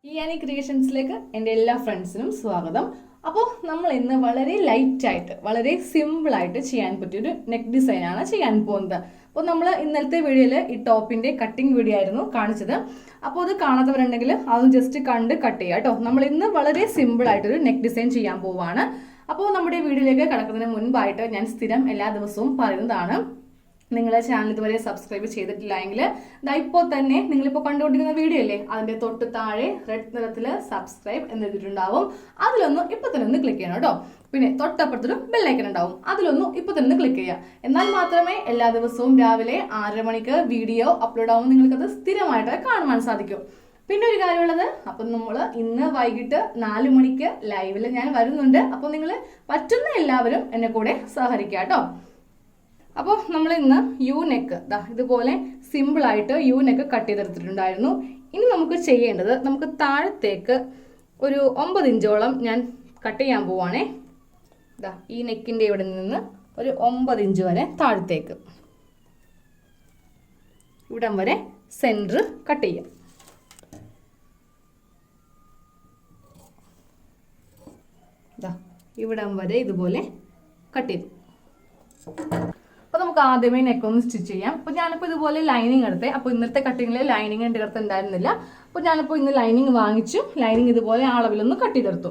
ഈ ക്രിയേഷൻസിലേക്ക് എൻ്റെ എല്ലാ ഫ്രണ്ട്സിനും സ്വാഗതം. അപ്പോൾ നമ്മൾ ഇന്ന് വളരെ ലൈറ്റായിട്ട് വളരെ സിമ്പിളായിട്ട് ചെയ്യാൻ പറ്റിയൊരു നെക്ക് ഡിസൈനാണ് ചെയ്യാൻ പോകുന്നത്. അപ്പോൾ നമ്മൾ ഇന്നലത്തെ വീഡിയോയിൽ ഈ ടോപ്പിൻ്റെ കട്ടിങ് വീഡിയോ ആയിരുന്നു കാണിച്ചത്. അപ്പോൾ അത് കാണാത്തവരുണ്ടെങ്കിൽ അത് ജസ്റ്റ് കണ്ട് കട്ട് ചെയ്യുക കേട്ടോ. നമ്മൾ ഇന്ന് വളരെ സിമ്പിളായിട്ടൊരു നെക്ക് ഡിസൈൻ ചെയ്യാൻ പോവുകയാണ്. അപ്പോൾ നമ്മുടെ വീഡിയോയിലേക്ക് കടക്കുന്നതിന് മുൻപായിട്ട് ഞാൻ സ്ഥിരം എല്ലാ ദിവസവും പറയുന്നതാണ്, നിങ്ങളെ ചാനൽ ഇതുവരെ സബ്സ്ക്രൈബ് ചെയ്തിട്ടില്ല എങ്കിൽ ഇപ്പോൾ തന്നെ നിങ്ങളിപ്പോൾ കണ്ടുകൊണ്ടിരിക്കുന്ന വീഡിയോ അല്ലേ, അതിൻ്റെ തൊട്ട് താഴെ റെഡ് നിറത്തിൽ സബ്സ്ക്രൈബ് എന്ന് എഴുതിയിട്ടുണ്ടാവും. അതിലൊന്ന് ഇപ്പോൾ തന്നെ ഒന്ന് ക്ലിക്ക് ചെയ്യണം കേട്ടോ. പിന്നെ തൊട്ടപ്പുറത്തൊരു ബെല്ലൈക്കൺ ഉണ്ടാവും, അതിലൊന്നും ഇപ്പോൾ തന്നെ ക്ലിക്ക് ചെയ്യുക. എന്നാൽ മാത്രമേ എല്ലാ ദിവസവും രാവിലെ 6 മണിക്ക് വീഡിയോ അപ്ലോഡ് ആവുമ്പോൾ നിങ്ങൾക്കത് സ്ഥിരമായിട്ട് കാണുവാൻ സാധിക്കും. പിന്നെ ഒരു കാര്യമുള്ളത്, അപ്പം നമ്മൾ ഇന്ന് വൈകിട്ട് 4 മണിക്ക് ലൈവിൽ ഞാൻ വരുന്നുണ്ട്. അപ്പോൾ നിങ്ങൾ പറ്റുന്ന എല്ലാവരും എന്നെ കൂടെ സഹകരിക്കുക കേട്ടോ. അപ്പോൾ നമ്മൾ ഇന്ന് യു നെക്ക് ഇതുപോലെ സിമ്പിളായിട്ട് യു നെക്ക് കട്ട് ചെയ്തെടുത്തിട്ടുണ്ടായിരുന്നു. ഇനി നമുക്ക് ചെയ്യേണ്ടത്, നമുക്ക് താഴത്തേക്ക് ഒരു 9 ഇഞ്ചോളം ഞാൻ കട്ട് ചെയ്യാൻ പോവാണേ. ഈ നെക്കിൻ്റെ ഇവിടെ നിന്ന് ഒരു 9 ഇഞ്ച് വരെ താഴത്തേക്ക്, ഇവിടം വരെ സെൻറ്റർ കട്ട് ചെയ്യാം. ഇവിടം വരെ ഇതുപോലെ കട്ട് ചെയ്തു. അപ്പോൾ നമുക്ക് ആദ്യമേ നെക്ക് ഒന്ന് സ്റ്റിച്ച് ചെയ്യാം. അപ്പോൾ ഞാനിപ്പോൾ ഇതുപോലെ ലൈനിങ് എടുത്തേ. അപ്പോൾ ഇന്നത്തെ കട്ടിങ്ങിൽ ലൈനിങ് എൻ്റെ അടുത്ത് ഉണ്ടായിരുന്നില്ല. അപ്പോൾ ഞാനിപ്പോൾ ഇന്ന് ലൈനിങ് വാങ്ങിച്ചു. ലൈനിങ് ഇതുപോലെ അളവിലൊന്ന് കട്ട് ചെയ്തെടുത്തു.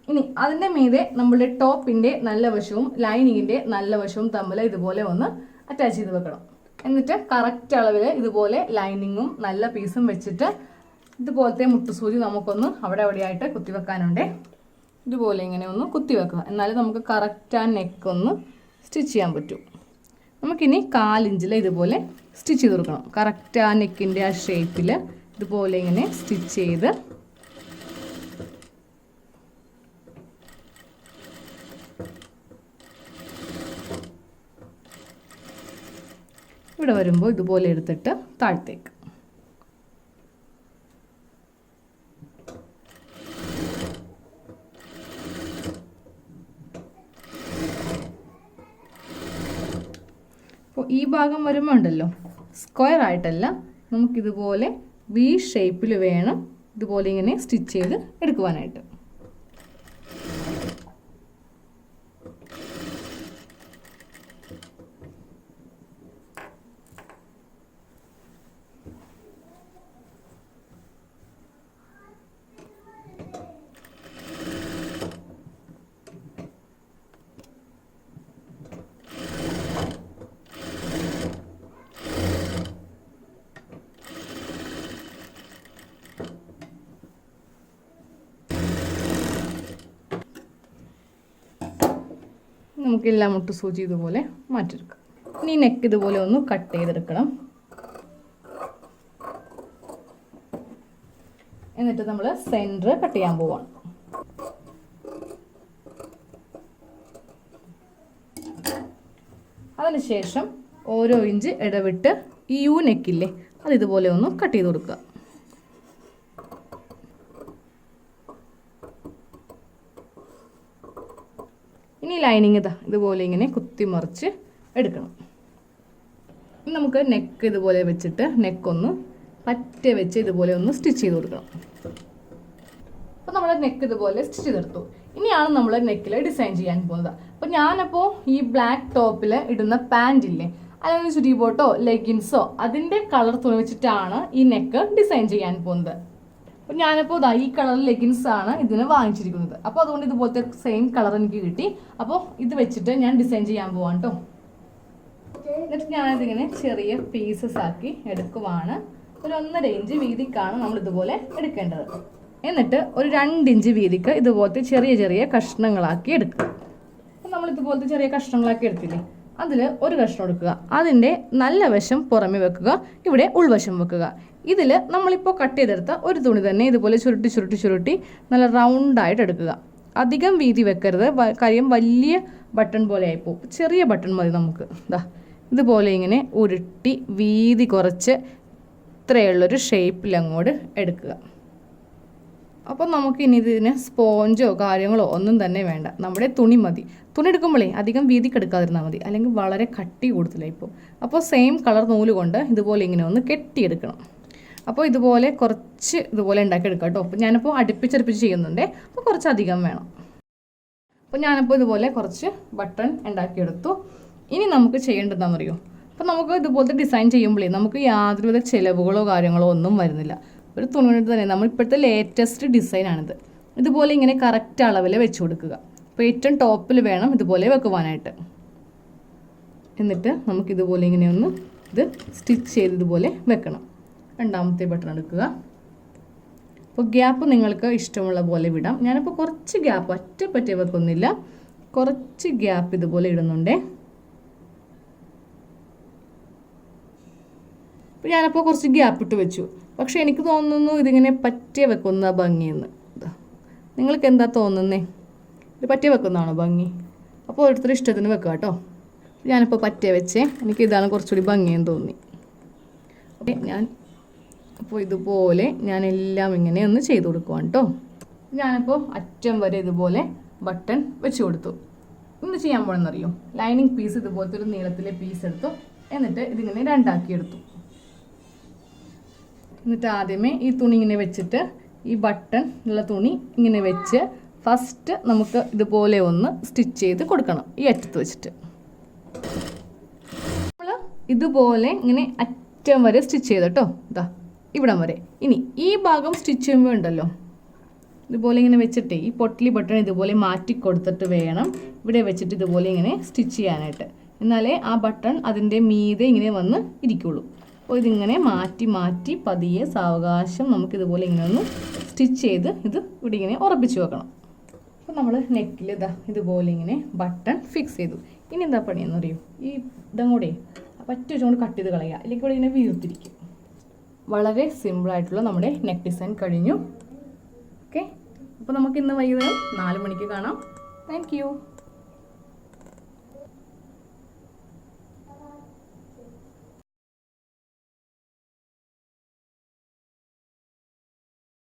ഇനി അതിൻ്റെ മീതെ നമ്മുടെ ടോപ്പിൻ്റെ നല്ല വശവും ലൈനിങ്ങിൻ്റെ നല്ല വശവും തമ്മിൽ ഇതുപോലെ ഒന്ന് അറ്റാച്ച് ചെയ്ത് വെക്കണം. എന്നിട്ട് കറക്റ്റ് അളവിൽ ഇതുപോലെ ലൈനിങ്ങും നല്ല പീസും വെച്ചിട്ട് ഇതുപോലത്തെ മുട്ടുസൂചി നമുക്കൊന്ന് അവിടെ അവിടെയായിട്ട് കുത്തിവെക്കാനുണ്ട്. ഇതുപോലെ ഇങ്ങനെ ഒന്ന് കുത്തിവെക്കുക. എന്നാലും നമുക്ക് കറക്റ്റ് ആ നെക്ക് ഒന്ന് സ്റ്റിച്ച് ചെയ്യാൻ പറ്റും. നമുക്കിനി 4 ഇഞ്ചിൽ ഇതുപോലെ സ്റ്റിച്ച് ചെയ്ത് കൊടുക്കണം. കറക്റ്റ് ആ നെക്കിൻ്റെ ആ ഷേപ്പിൽ ഇതുപോലെ ഇങ്ങനെ സ്റ്റിച്ച് ചെയ്ത് ഇവിടെ വരുമ്പോൾ ഇതുപോലെ എടുത്തിട്ട് താഴത്തേക്ക് ഈ ഭാഗം വരുമ്പോൾ ഉണ്ടല്ലോ, സ്ക്വയർ ആയിട്ടല്ല, നമുക്കിതുപോലെ വി ഷേപ്പിൽ വേണം ഇതുപോലെ ഇങ്ങനെ സ്റ്റിച്ച് ചെയ്ത് എടുക്കുവാനായിട്ട്. നമുക്കെല്ലാം മുട്ട് സൂചി ഇതുപോലെ മാറ്റിയെടുക്കാം. ഇനി നെക്ക് ഇതുപോലെ ഒന്ന് കട്ട് ചെയ്തെടുക്കണം. എന്നിട്ട് നമ്മൾ സെൻറ്റർ കട്ട് ചെയ്യാൻ പോവാണ്. അതിനുശേഷം ഓരോ ഇഞ്ച് ഇടവിട്ട് ഈ യു നെക്കില്ലേ, അത് ഇതുപോലെ ഒന്ന് കട്ട് ചെയ്ത് കൊടുക്കുക. ഇനി ലൈനിങ് ഇതുപോലെ ഇങ്ങനെ കുത്തിമറിച്ച് എടുക്കണം. നമുക്ക് നെക്ക് ഇതുപോലെ വെച്ചിട്ട് നെക്കൊന്ന് പറ്റ വെച്ച് ഇതുപോലെ ഒന്ന് സ്റ്റിച്ച് ചെയ്ത് കൊടുക്കണം. അപ്പോൾ നമ്മൾ നെക്ക് ഇതുപോലെ സ്റ്റിച്ച് ചെയ്തെടുത്തു. ഇനിയാണ് നമ്മൾ നെക്കിൽ ഡിസൈൻ ചെയ്യാൻ പോകുന്നത്. അപ്പോൾ ഞാനപ്പോൾ ഈ ബ്ലാക്ക് ടോപ്പിൽ ഇടുന്ന പാൻറ് ഇല്ലേ, അല്ലെങ്കിൽ ചുരി ബോട്ടോ ലെഗിൻസോ അതിൻ്റെ കളർ തുണി വെച്ചിട്ടാണ് ഈ നെക്ക് ഡിസൈൻ ചെയ്യാൻ പോകുന്നത്. അപ്പോൾ ഞാനിപ്പോൾ ഈ കളർ ലെഗിൻസ് ആണ് ഇതിന് വാങ്ങിച്ചിരിക്കുന്നത്. അപ്പോൾ അതുകൊണ്ട് ഇതുപോലത്തെ സെയിം കളർ എനിക്ക് കിട്ടി. അപ്പോൾ ഇത് വെച്ചിട്ട് ഞാൻ ഡിസൈൻ ചെയ്യാൻ പോവാണ് കേട്ടോ. എന്നിട്ട് ഞാനിതിങ്ങനെ ചെറിയ പീസസ് ആക്കി എടുക്കുവാണ്. ഒരു 1.5 ഇഞ്ച് വീതിക്കാണ് നമ്മൾ ഇതുപോലെ എടുക്കേണ്ടത്. എന്നിട്ട് ഒരു 2 ഇഞ്ച് വീതിക്ക് ഇതുപോലത്തെ ചെറിയ ചെറിയ കഷ്ണങ്ങളാക്കി എടുക്കുക. അപ്പോൾ നമ്മൾ ഇതുപോലത്തെ ചെറിയ കഷ്ണങ്ങളാക്കി എടുത്തില്ലേ, അതിൽ ഒരു കഷ്ണം എടുക്കുക. അതിൻ്റെ നല്ല വശം പുറമെ വെക്കുക, ഇവിടെ ഉൾവശം വെക്കുക. ഇതിൽ നമ്മളിപ്പോൾ കട്ട് ചെയ്തെടുത്ത ഒരു തുണി തന്നെ ഇതുപോലെ ചുരുട്ടി ചുരുട്ടി ചുരുട്ടി നല്ല റൗണ്ടായിട്ട് എടുക്കുക. അധികം വീതി വെക്കരുത്, കാര്യം വലിയ ബട്ടൺ പോലെ ആയിപ്പോവും. ചെറിയ ബട്ടൺ മതി നമുക്ക്. ഇതുപോലെ ഇങ്ങനെ ഉരുട്ടി വീതി കുറച്ച് ഇത്രയുള്ളൊരു ഷേപ്പിൽ അങ്ങോട്ട് എടുക്കുക. അപ്പോൾ നമുക്കിനി ഇതിന് സ്പോഞ്ചോ കാര്യങ്ങളോ ഒന്നും തന്നെ വേണ്ട, നമ്മുടെ തുണി മതി. തുണി എടുക്കുമ്പോഴേ അധികം വീതിക്ക് എടുക്കാതിരുന്നാൽ മതി, അല്ലെങ്കിൽ വളരെ കട്ടി കൂടുതലായി ഇപ്പോൾ. അപ്പോൾ സെയിം കളർ നൂല് കൊണ്ട് ഇതുപോലെ ഇങ്ങനെ ഒന്ന് കെട്ടിയെടുക്കണം. അപ്പോൾ ഇതുപോലെ കുറച്ച് ഇതുപോലെ ഉണ്ടാക്കിയെടുക്കാം കേട്ടോ. അപ്പോൾ ഞാനിപ്പോൾ അടുപ്പിച്ചടുപ്പിച്ച് ചെയ്യുന്നുണ്ട്, അപ്പോൾ കുറച്ചധികം വേണം. അപ്പോൾ ഞാനിപ്പോൾ ഇതുപോലെ കുറച്ച് ബട്ടൺ ഉണ്ടാക്കിയെടുത്തു. ഇനി നമുക്ക് ചെയ്യേണ്ടതെന്ന് അറിയോ, അപ്പോൾ നമുക്ക് ഇതുപോലത്തെ ഡിസൈൻ ചെയ്യുമ്പോഴേ നമുക്ക് യാതൊരുവിധ ചിലവുകളോ കാര്യങ്ങളോ ഒന്നും വരുന്നില്ല. ഒരു തുണി കൊണ്ട് തന്നെ നമ്മൾ ഇപ്പോഴത്തെ ലേറ്റസ്റ്റ് ഡിസൈനാണിത്. ഇതുപോലെ ഇങ്ങനെ കറക്റ്റ് അളവിൽ വെച്ച് കൊടുക്കുക. അപ്പോൾ ഏറ്റവും ടോപ്പിൽ വേണം ഇതുപോലെ വെക്കുവാനായിട്ട്. എന്നിട്ട് നമുക്കിതുപോലെ ഇങ്ങനെയൊന്ന് ഇത് സ്റ്റിച്ച് ചെയ്ത് ഇതുപോലെ വെക്കണം. രണ്ടാമത്തെ ബട്ടൺ എടുക്കുക. അപ്പോൾ ഗ്യാപ്പ് നിങ്ങൾക്ക് ഇഷ്ടമുള്ള പോലെ വിടാം. ഞാനിപ്പോൾ കുറച്ച് ഗ്യാപ്പ് ഒറ്റപ്പറ്റി വെക്കുന്നില്ല, കുറച്ച് ഗ്യാപ്പ് ഇതുപോലെ ഇടുന്നുണ്ടേ. അപ്പോൾ ഞാനപ്പോൾ കുറച്ച് ഗ്യാപ്പ് ഇട്ട് വെച്ചു. പക്ഷേ എനിക്ക് തോന്നുന്നു ഇതിങ്ങനെ പറ്റിയ വെക്കുന്ന ഭംഗിയെന്ന്. നിങ്ങൾക്ക് എന്താ തോന്നുന്നേ? ഇത് പറ്റിയ വെക്കുന്നതാണോ ഭംഗി? അപ്പോൾ ഓരോരുത്തരുടെ ഇഷ്ടത്തിന് വെക്കുക കേട്ടോ. ഞാനിപ്പോൾ പറ്റിയ വെച്ചേ, എനിക്ക് ഇതാണ് കുറച്ചുകൂടി ഭംഗിയെന്ന് തോന്നി. അപ്പോൾ ഇതുപോലെ ഞാനെല്ലാം ഇങ്ങനെ ഒന്ന് ചെയ്ത് കൊടുക്കുവാണ് കേട്ടോ. ഞാനിപ്പോൾ അറ്റം വരെ ഇതുപോലെ ബട്ടൺ വെച്ച് കൊടുത്തു. ഇന്ന് ചെയ്യാൻ പോകണമെന്നറിയോ, ലൈനിങ് പീസ് ഇതുപോലത്തെ ഒരു നീളത്തിലെ പീസ് എടുത്തു. എന്നിട്ട് ഇതിങ്ങനെ രണ്ടാക്കിയെടുത്തു. എന്നിട്ട് ആദ്യമേ ഈ തുണി ഇങ്ങനെ വെച്ചിട്ട് ഈ ബട്ടൺ ഉള്ള തുണി ഇങ്ങനെ വെച്ച് ഫസ്റ്റ് നമുക്ക് ഇതുപോലെ ഒന്ന് സ്റ്റിച്ച് ചെയ്ത് കൊടുക്കണം. ഈ അറ്റത്ത് വെച്ചിട്ട് നമ്മൾ ഇതുപോലെ ഇങ്ങനെ അറ്റം വരെ സ്റ്റിച്ച് ചെയ്ത് കേട്ടോ. ഇതാ ഇവിടം വരെ. ഇനി ഈ ഭാഗം സ്റ്റിച്ച് ചെയ്യുമ്പോൾ ഉണ്ടല്ലോ, ഇതുപോലെ ഇങ്ങനെ വെച്ചിട്ട് ഈ പൊട്ടിലി ബട്ടൺ ഇതുപോലെ മാറ്റി കൊടുത്തിട്ട് വേണം ഇവിടെ വെച്ചിട്ട് ഇതുപോലെ ഇങ്ങനെ സ്റ്റിച്ച് ചെയ്യാനായിട്ട്. എന്നാലേ ആ ബട്ടൺ അതിൻ്റെ മീതെ ഇങ്ങനെ വന്ന് ഇരിക്കുള്ളൂ. അപ്പോൾ ഇതിങ്ങനെ മാറ്റി മാറ്റി പതിയെ സാവകാശം നമുക്കിതുപോലെ ഇങ്ങനെ ഒന്ന് സ്റ്റിച്ച് ചെയ്ത് ഇത് ഇവിടെ ഇങ്ങനെ ഉറപ്പിച്ച് വെക്കണം. അപ്പോൾ നമ്മൾ നെക്കിൽ ഇതുപോലെ ഇങ്ങനെ ബട്ടൺ ഫിക്സ് ചെയ്തു. ഇനി എന്താ പണിയെന്ന് അറിയൂ, ഈ ഇതും കൂടെ പറ്റ വെച്ചുകൊണ്ട് കട്ട് ചെയ്ത് കളയുക, അല്ലെങ്കിൽ ഇവിടെ ഇങ്ങനെ വീർത്തിരിക്കും. വളരെ സിമ്പിളായിട്ടുള്ള നമ്മുടെ നെക്ക് ഡിസൈൻ കഴിഞ്ഞു. ഓക്കെ, അപ്പോൾ നമുക്ക് ഇന്ന് വൈകുന്നേരം 4 മണിക്ക് കാണാം. Thank you.